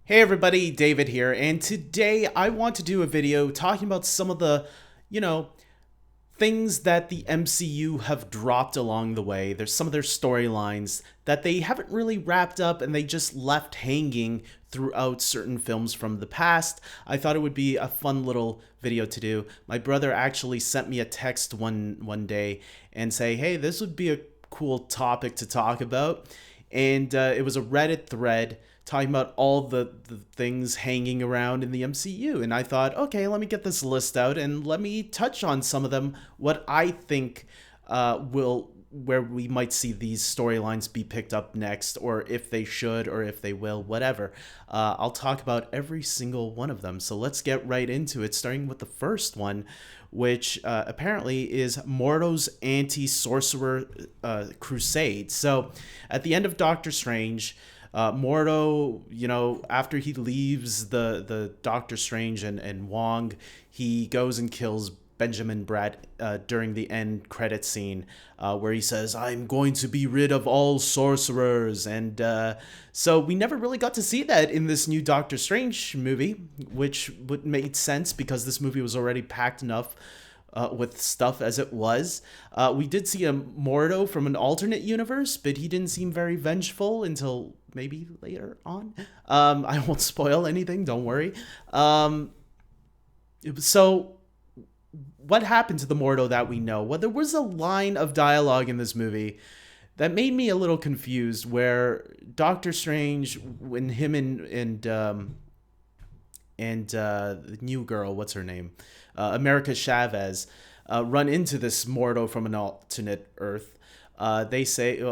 Hey everybody, David here, and today I want to do a video talking about some of the, you know, things that the MCU have dropped along the way. There's some of their storylines that they haven't really wrapped up and they just left hanging throughout certain films from the past. I thought it would be a fun little video to do. My brother actually sent me a text one day and say, "Hey, this would be a cool topic to talk about." And it was a Reddit thread talking about all the things hanging around in the MCU. And I thought, okay, let me get this list out and let me touch on some of them, what I think will where we might see these storylines be picked up next, or if they should, or if they will, whatever. I'll talk about every single one of them. So let's get right into it, starting with the first one, which apparently is Mordo's anti-sorcerer crusade. So at the end of Doctor Strange, Mordo, after he leaves the Doctor Strange and Wong, he goes and kills Benjamin Bratt during the end credit scene, where he says, "I'm going to be rid of all sorcerers." And so we never really got to see that in this new Doctor Strange movie, which would make sense because this movie was already packed enough with stuff as it was. We did see a Mordo from an alternate universe, but he didn't seem very vengeful until maybe later on. I won't spoil anything, don't worry. So what happened to the Mordo that we know? Well, there was a line of dialogue in this movie that made me a little confused, where Doctor Strange, when him and the new girl, what's her name, America Chavez, run into this Mordo from an alternate Earth. They say,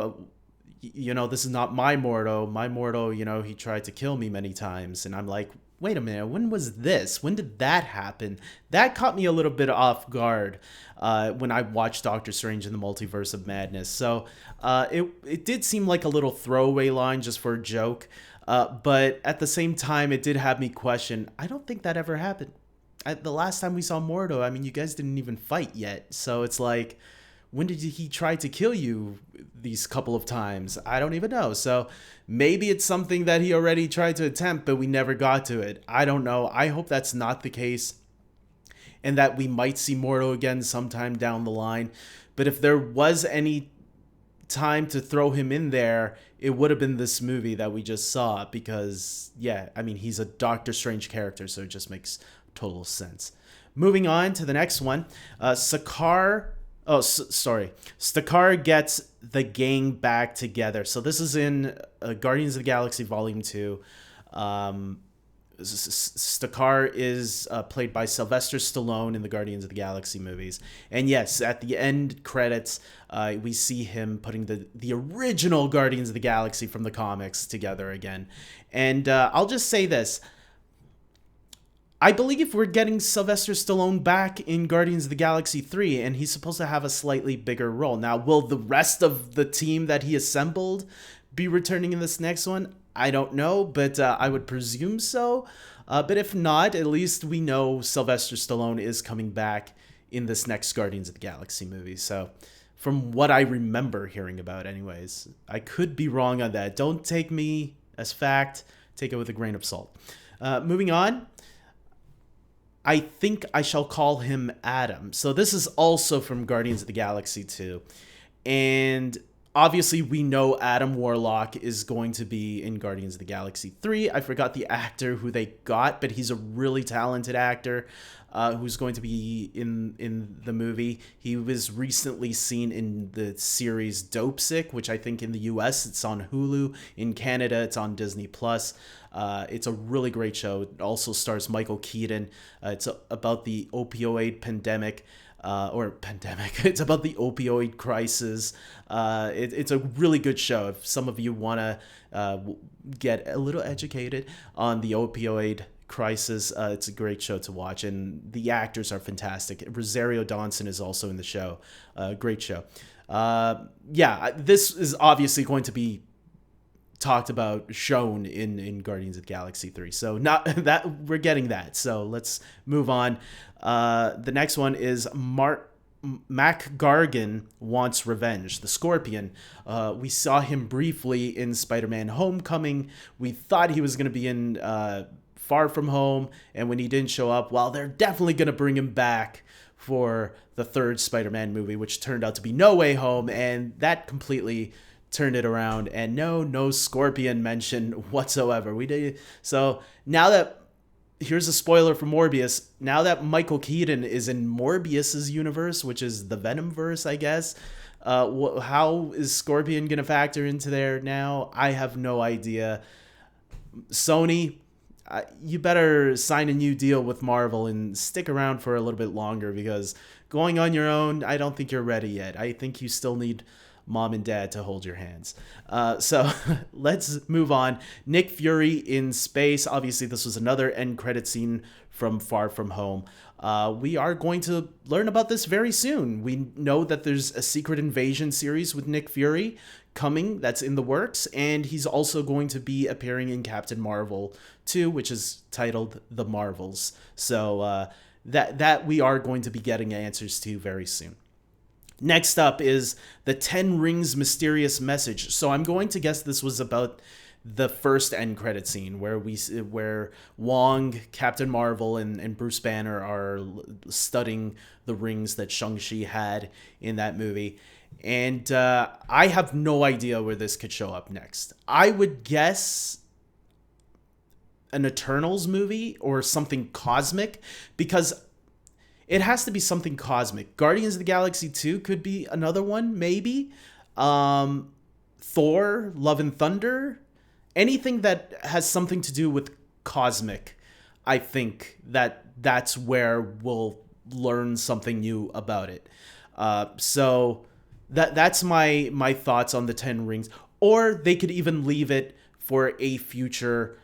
this is not my Mordo. My Mordo, he tried to kill me many times. And I'm like, wait a minute, when was this? When did that happen? That caught me a little bit off guard when I watched Doctor Strange in the Multiverse of Madness. So it did seem like a little throwaway line just for a joke. But at the same time, it did have me question, I don't think that ever happened. The last time we saw Mordo, I mean, you guys didn't even fight yet. So it's like, when did he try to kill you these couple of times? I don't even know. So maybe it's something that he already tried to attempt, but we never got to it. I don't know. I hope that's not the case, and that we might see Mordo again sometime down the line. But if there was any time to throw him in there, it would have been this movie that we just saw, because he's a Doctor Strange character, so it just makes total sense. Moving on to the next one, Sakaar gets the gang back together. So this is in Guardians of the Galaxy Volume 2. Sakaar is played by Sylvester Stallone in the Guardians of the Galaxy movies. And yes, at the end credits, we see him putting the original Guardians of the Galaxy from the comics together again. And I'll just say this. I believe we're getting Sylvester Stallone back in Guardians of the Galaxy 3, and he's supposed to have a slightly bigger role. Now, will the rest of the team that he assembled be returning in this next one? I don't know, but I would presume so. But if not, at least we know Sylvester Stallone is coming back in this next Guardians of the Galaxy movie. So, from what I remember hearing about anyways, I could be wrong on that. Don't take me as fact. Take it with a grain of salt. Moving on. I think I shall call him Adam. So this is also from Guardians of the Galaxy 2. And obviously we know Adam Warlock is going to be in Guardians of the Galaxy 3. I forgot the actor who they got, but he's a really talented actor who's going to be in the movie. He was recently seen in the series Dopesick, which I think in the US it's on Hulu. In Canada it's on Disney+. It's a really great show. It also stars Michael Keaton. It's about the opioid pandemic. It's about the opioid crisis. It's a really good show. If some of you want to get a little educated on the opioid crisis, it's a great show to watch, and the actors are fantastic. Rosario Dawson is also in the show. Great show. This is obviously going to be talked about, shown in Guardians of the Galaxy 3. So not that we're getting that. So let's move on. The next one is Mac Gargan wants revenge. The Scorpion. We saw him briefly in Spider-Man: Homecoming. We thought he was going to be in Far From Home, and when he didn't show up, well, they're definitely going to bring him back for the third Spider-Man movie, which turned out to be No Way Home, and that completely turned it around. And no Scorpion mention whatsoever. We did so now that. Here's a spoiler for Morbius. Now that Michael Keaton is in Morbius's universe, which is the Venomverse, I guess, how is Scorpion going to factor into there now? I have no idea. Sony, you better sign a new deal with Marvel and stick around for a little bit longer, because going on your own, I don't think you're ready yet. I think you still need mom and dad to hold your hands. So let's move on. Nick Fury in space. Obviously, this was another end credit scene from Far From Home. We are going to learn about this very soon. We know that there's a Secret Invasion series with Nick Fury coming that's in the works, and he's also going to be appearing in Captain Marvel 2, which is titled The Marvels. So that we are going to be getting answers to very soon. Next up is the 10 Rings mysterious message. So I'm going to guess this was about the first end credit scene where Wong, Captain Marvel, and Bruce Banner are studying the rings that Shang-Chi had in that movie. And I have no idea where this could show up next. I would guess an Eternals movie or something cosmic, because it has to be something cosmic. Guardians of the Galaxy 2 could be another one, maybe. Thor, Love and Thunder. Anything that has something to do with cosmic, I think that's where we'll learn something new about it. So that's my thoughts on the 10 Rings. Or they could even leave it for a future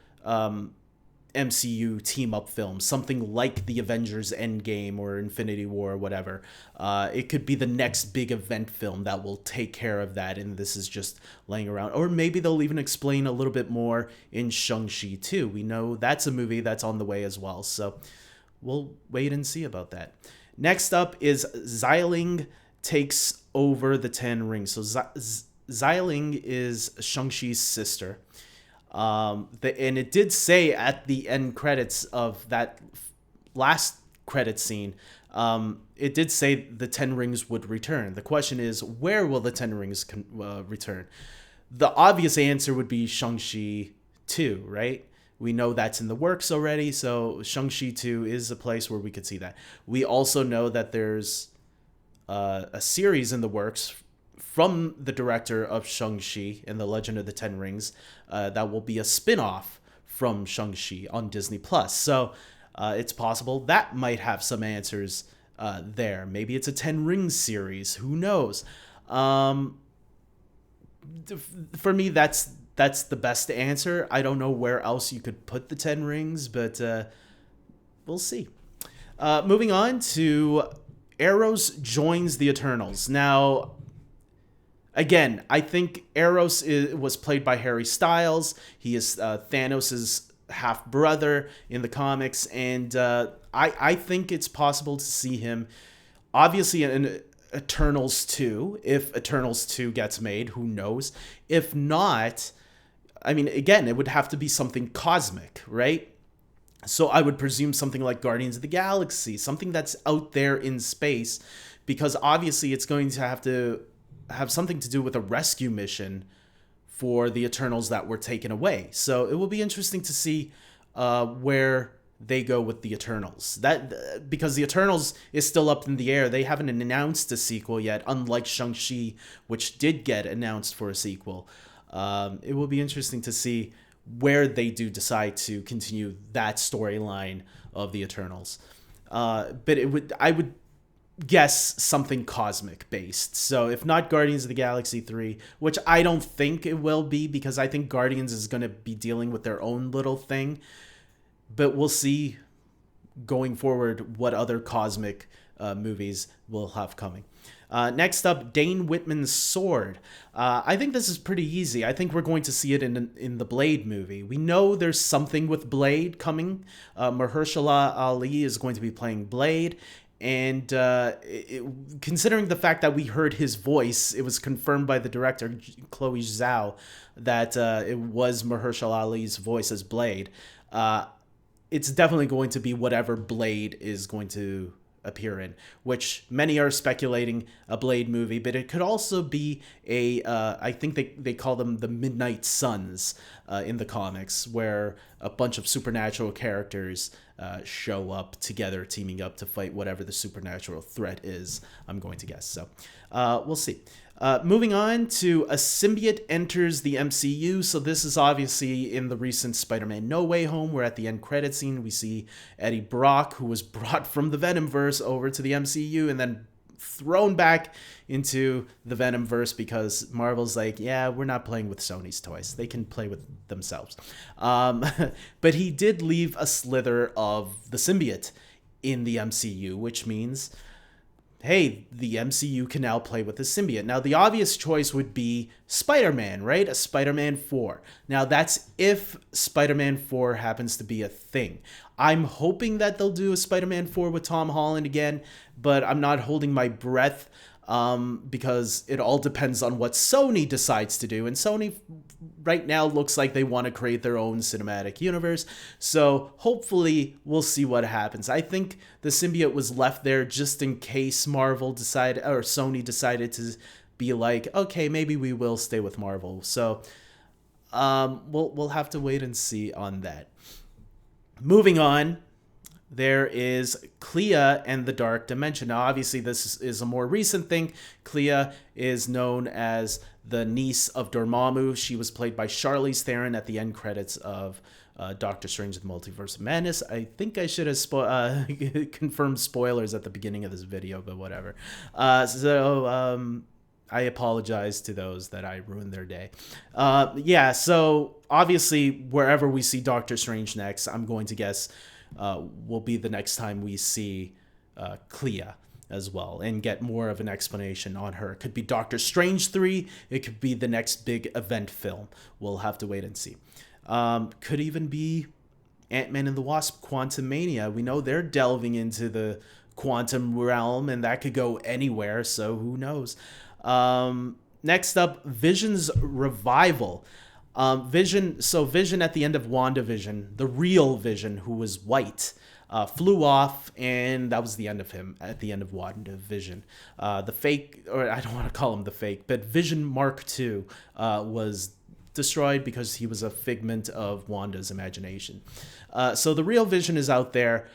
MCU team-up film, something like the Avengers Endgame or Infinity War or whatever. It could be the next big event film that will take care of that, and this is just laying around. Or maybe they'll even explain a little bit more in Shang-Chi 2. We know that's a movie that's on the way as well, so we'll wait and see about that. Next up is Xyling Takes over the 10 Rings. So Xyling is Shang-Chi's sister. And it did say at the end credits of that last credit scene, it did say the 10 Rings would return. The question is, where will the 10 Rings return? The obvious answer would be Shang-Chi 2, right? We know that's in the works already, so Shang-Chi 2 is a place where we could see that. We also know that there's a series in the works from the director of Shang-Chi and the Legend of the Ten Rings that will be a spin-off from Shang-Chi on Disney+. So it's possible that might have some answers there. Maybe it's a 10 Rings series. Who knows? For me, that's the best answer. I don't know where else you could put the 10 Rings, but we'll see. Moving on to Eros joins the Eternals. Now, again, I think Eros was played by Harry Styles. He is Thanos' half-brother in the comics, and I think it's possible to see him, obviously, in Eternals 2. If Eternals 2 gets made, who knows? If not, I mean, again, it would have to be something cosmic, right? So I would presume something like Guardians of the Galaxy, something that's out there in space, because obviously it's going to have something to do with a rescue mission for the Eternals that were taken away. So it will be interesting to see where they go with the Eternals. Because the Eternals is still up in the air. They haven't announced a sequel yet, unlike Shang-Chi, which did get announced for a sequel. It will be interesting to see where they do decide to continue that storyline of the Eternals. But I would guess something cosmic based. So if not Guardians of the Galaxy 3, which I don't think it will be, because I think Guardians is going to be dealing with their own little thing. But we'll see going forward what other cosmic movies we'll have coming. Next up, Dane Whitman's sword. I think this is pretty easy. I think we're going to see it in the Blade movie. We know there's something with Blade coming. Mahershala Ali is going to be playing Blade. And considering the fact that we heard his voice, it was confirmed by the director, Chloe Zhao, that it was Mahershala Ali's voice as Blade. It's definitely going to be whatever Blade is going to appear in, which many are speculating a Blade movie, but it could also be I think they call them the Midnight Suns in the comics, where a bunch of supernatural characters show up together, teaming up to fight whatever the supernatural threat is, I'm going to guess. So we'll see. Moving on to a symbiote enters the MCU. So this is obviously in the recent Spider-Man No Way Home, where at the end credit scene we see Eddie Brock, who was brought from the Venomverse over to the MCU and then thrown back into the Venomverse because Marvel's like, yeah, we're not playing with Sony's toys. They can play with themselves. But he did leave a slither of the symbiote in the MCU, which means, hey, the MCU can now play with the symbiote. Now, the obvious choice would be Spider-Man, right? A Spider-Man 4. Now, that's if Spider-Man 4 happens to be a thing. I'm hoping that they'll do a Spider-Man 4 with Tom Holland again, but I'm not holding my breath because it all depends on what Sony decides to do. And Sony right now looks like they want to create their own cinematic universe. So hopefully we'll see what happens. I think the symbiote was left there just in case Sony decided to be like, okay, maybe we will stay with Marvel. So we'll have to wait and see on that. Moving on, there is Clia and the Dark Dimension. Now, obviously, this is a more recent thing. Clia is known as the niece of Dormammu. She was played by Charlize Theron at the end credits of Doctor Strange and the Multiverse of Madness. I think I should have confirmed spoilers at the beginning of this video, but whatever. I apologize to those that I ruined their day. So obviously, wherever we see Doctor Strange next, I'm going to guess will be the next time we see Clia as well, and get more of an explanation on her. It could be Doctor Strange 3. It could be the next big event film. We'll have to wait and see. Could even be Ant-Man and the Wasp: Quantumania. We know they're delving into the quantum realm, and that could go anywhere, so who knows. Next up, Vision's revival. Vision at the end of WandaVision, the real Vision, who was white, flew off, and that was the end of him at the end of WandaVision. The fake, or I don't want to call him the fake, but Vision Mark II was destroyed because he was a figment of Wanda's imagination. So the real Vision is out there.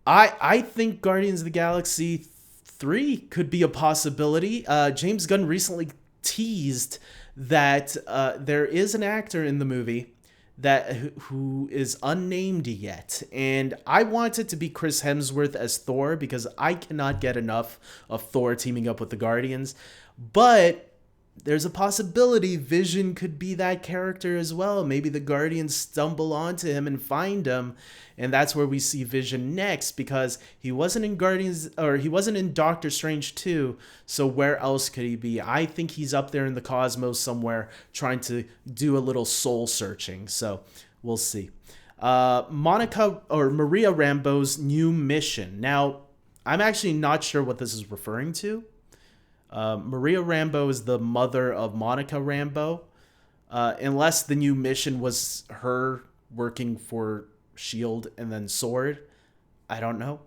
I think Guardians of the Galaxy 3 could be a possibility. James Gunn recently teased that there is an actor in the movie who is unnamed yet, and I want it to be Chris Hemsworth as Thor because I cannot get enough of Thor teaming up with the Guardians. But there's a possibility Vision could be that character as well. Maybe the Guardians stumble onto him and find him, and that's where we see Vision next, because he wasn't in Doctor Strange 2, so where else could he be? I think he's up there in the cosmos somewhere trying to do a little soul searching, so we'll see. Maria Rambeau's new mission. Now, I'm actually not sure what this is referring to. Maria Rambeau is the mother of Monica Rambeau, unless the new mission was her working for S.H.I.E.L.D. and then S.W.O.R.D. I don't know.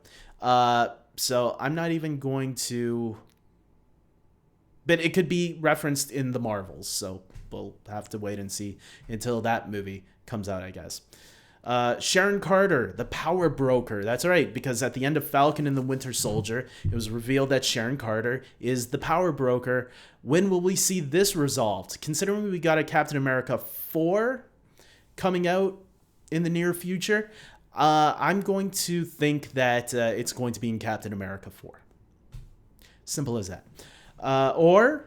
So I'm not even going to... But it could be referenced in the Marvels, so we'll have to wait and see until that movie comes out, I guess. Sharon Carter, the power broker. That's right, because at the end of Falcon and the Winter Soldier, it was revealed that Sharon Carter is the power broker. When will we see this resolved? Considering we got a Captain America 4 coming out in the near future, I'm going to think that it's going to be in Captain America 4. Simple as that. Or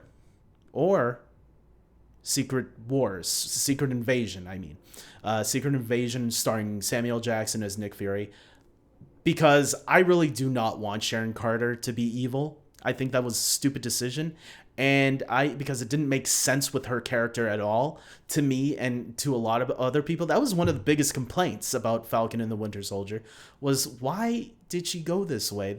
Secret Invasion, I mean. Secret Invasion starring Samuel Jackson as Nick Fury, because I really do not want Sharon Carter to be evil. I think that was a stupid decision, and because it didn't make sense with her character at all to me and to a lot of other people. That was one of the biggest complaints about Falcon and the Winter Soldier, was why did she go this way?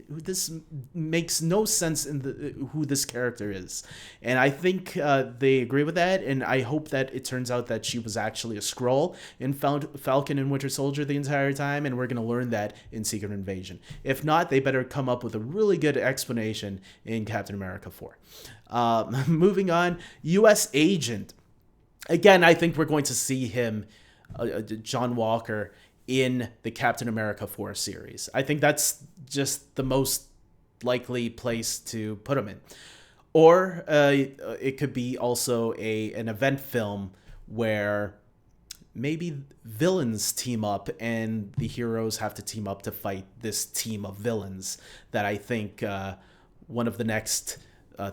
This makes no sense in who this character is. And I think they agree with that, and I hope that it turns out that she was actually a Skrull in Falcon and Winter Soldier the entire time, and we're going to learn that in Secret Invasion. If not, they better come up with a really good explanation in Captain America 4. Moving on, U.S. Agent. Again, I think we're going to see him, John Walker, in the Captain America 4 series. I think that's just the most likely place to put him in. Or it could be also an event film where maybe villains team up and the heroes have to team up to fight this team of villains that I think one of the next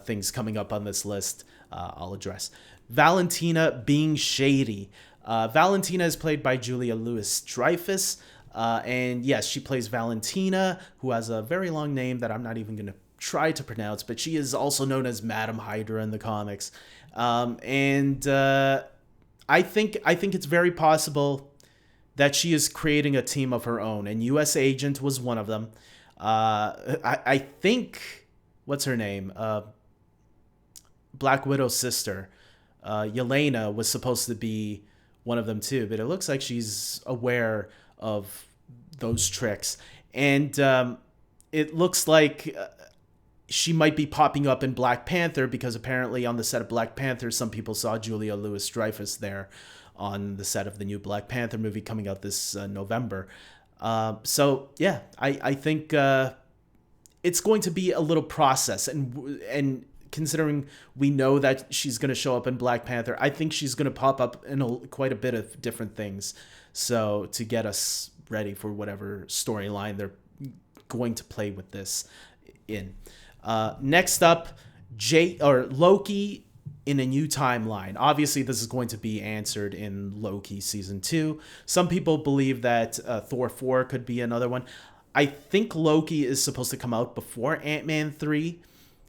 things coming up on this list I'll address. Valentina being shady. Valentina is played by Julia Louis-Dreyfus. And yes, she plays Valentina, who has a very long name that I'm not even going to try to pronounce, but she is also known as Madam Hydra in the comics. I think it's very possible that she is creating a team of her own, and U.S. Agent was one of them. I think, what's her name? Black Widow's sister, Yelena, was supposed to be one of them too, but it looks like she's aware of those tricks. And it looks like she might be popping up in Black Panther, because apparently on the set of Black Panther, some people saw Julia Louis-Dreyfus there on the set of the new Black Panther movie coming out this November. So yeah, I think it's going to be a little process, and considering we know that she's going to show up in Black Panther, I think she's going to pop up in quite a bit of different things. So to get us ready for whatever storyline they're going to play with this in. Next up, Loki in a new timeline. Obviously, this is going to be answered in Loki season 2. Some people believe that Thor 4 could be another one. I think Loki is supposed to come out before Ant-Man 3.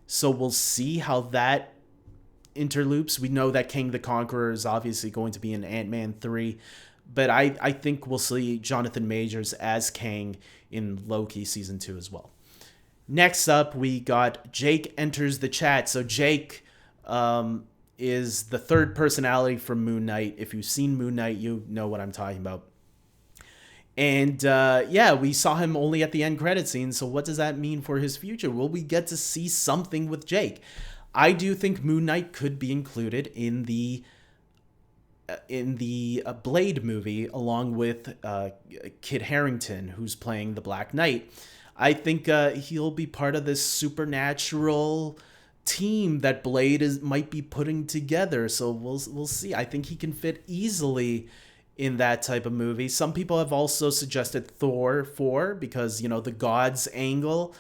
So we'll see how that interloops. We know that King the Conqueror is obviously going to be in Ant-Man 3. But I think we'll see Jonathan Majors as Kang in Loki season 2 as well. Next up, we got Jake enters the chat. So Jake is the third personality from Moon Knight. If you've seen Moon Knight, you know what I'm talking about. And we saw him only at the end credit scene. So what does that mean for his future? Will we get to see something with Jake? I do think Moon Knight could be included in the Blade movie, along with Kit Harington, who's playing the Black Knight. I think he'll be part of this supernatural team that Blade might be putting together. So we'll see. I think he can fit easily in that type of movie. Some people have also suggested Thor 4 because, the gods angle.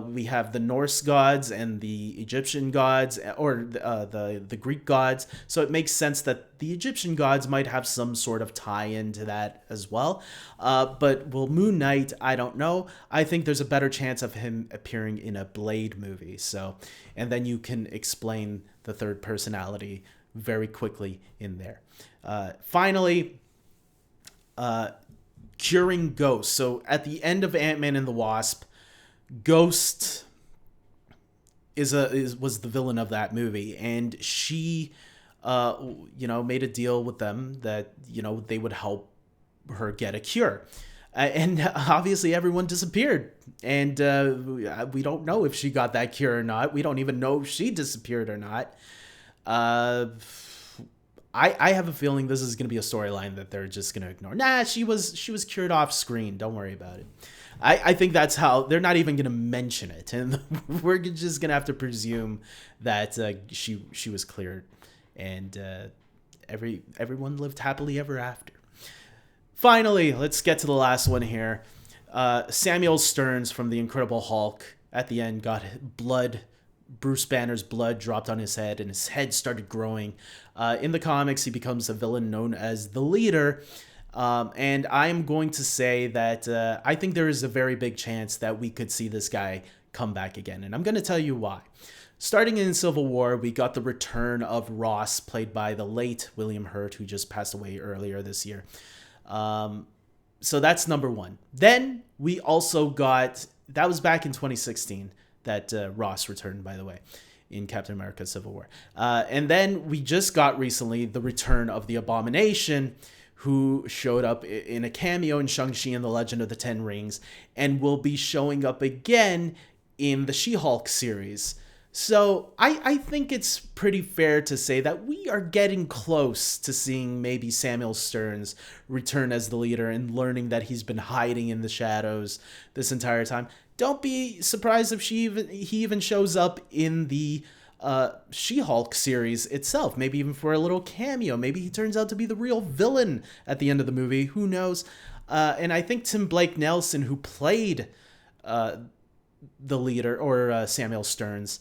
We have the Norse gods and the Egyptian gods, or the Greek gods. So it makes sense that the Egyptian gods might have some sort of tie-in to that as well. But will Moon Knight? I don't know. I think there's a better chance of him appearing in a Blade movie. So, and then you can explain the third personality very quickly in there. Finally, curing Ghost. So at the end of Ant-Man and the Wasp, Ghost was the villain of that movie, and she made a deal with them that they would help her get a cure, and obviously everyone disappeared, and we don't know if she got that cure or not. We don't even know if she disappeared or not. I have a feeling this is going to be a storyline that they're just going to ignore. Nah, she was cured off screen. Don't worry about it. I think that's how they're not even going to mention it, and we're just going to have to presume that she was cleared, and everyone lived happily ever after. Finally, let's get to the last one here. Samuel Stearns from The Incredible Hulk at the end got blood. Bruce Banner's blood dropped on his head, and his head started growing. In the comics, he becomes a villain known as the Leader. And I'm going to say that I think there is a very big chance that we could see this guy come back again. And I'm going to tell you why. Starting in Civil War, we got the return of Ross, played by the late William Hurt, who just passed away earlier this year. So that's number one. Then we also got, that was back in 2016 that Ross returned, by the way, in Captain America Civil War. And then we just got recently the return of the Abomination, who showed up in a cameo in Shang-Chi and the Legend of the Ten Rings, and will be showing up again in the She-Hulk series. So I think it's pretty fair to say that we are getting close to seeing maybe Samuel Stearns return as the leader and learning that he's been hiding in the shadows this entire time. Don't be surprised if he even shows up in the She-Hulk series itself, maybe even for a little cameo. Maybe he turns out to be the real villain at the end of the movie. Who knows? And I think Tim Blake Nelson, who played the leader, or Samuel Stearns,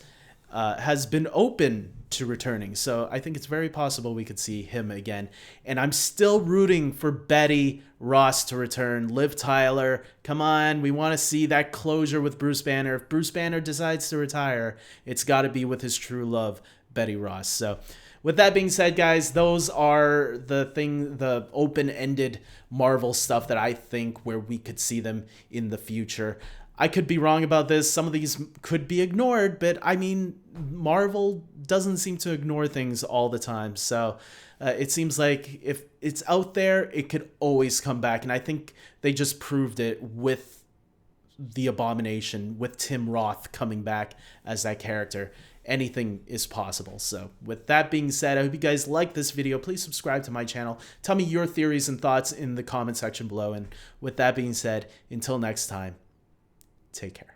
has been open to returning. So I think it's very possible we could see him again. And I'm still rooting for Betty Ross to return. Liv Tyler, come on. We want to see that closure with Bruce Banner. If Bruce Banner decides to retire, it's got to be with his true love, Betty Ross. So with that being said, guys, those are the open-ended Marvel stuff that I think where we could see them in the future. I could be wrong about this. Some of these could be ignored, but I mean, Marvel doesn't seem to ignore things all the time. So it seems like if it's out there, it could always come back. And I think they just proved it with the Abomination, with Tim Roth coming back as that character. Anything is possible. So with that being said, I hope you guys like this video. Please subscribe to my channel. Tell me your theories and thoughts in the comment section below. And with that being said, until next time, take care.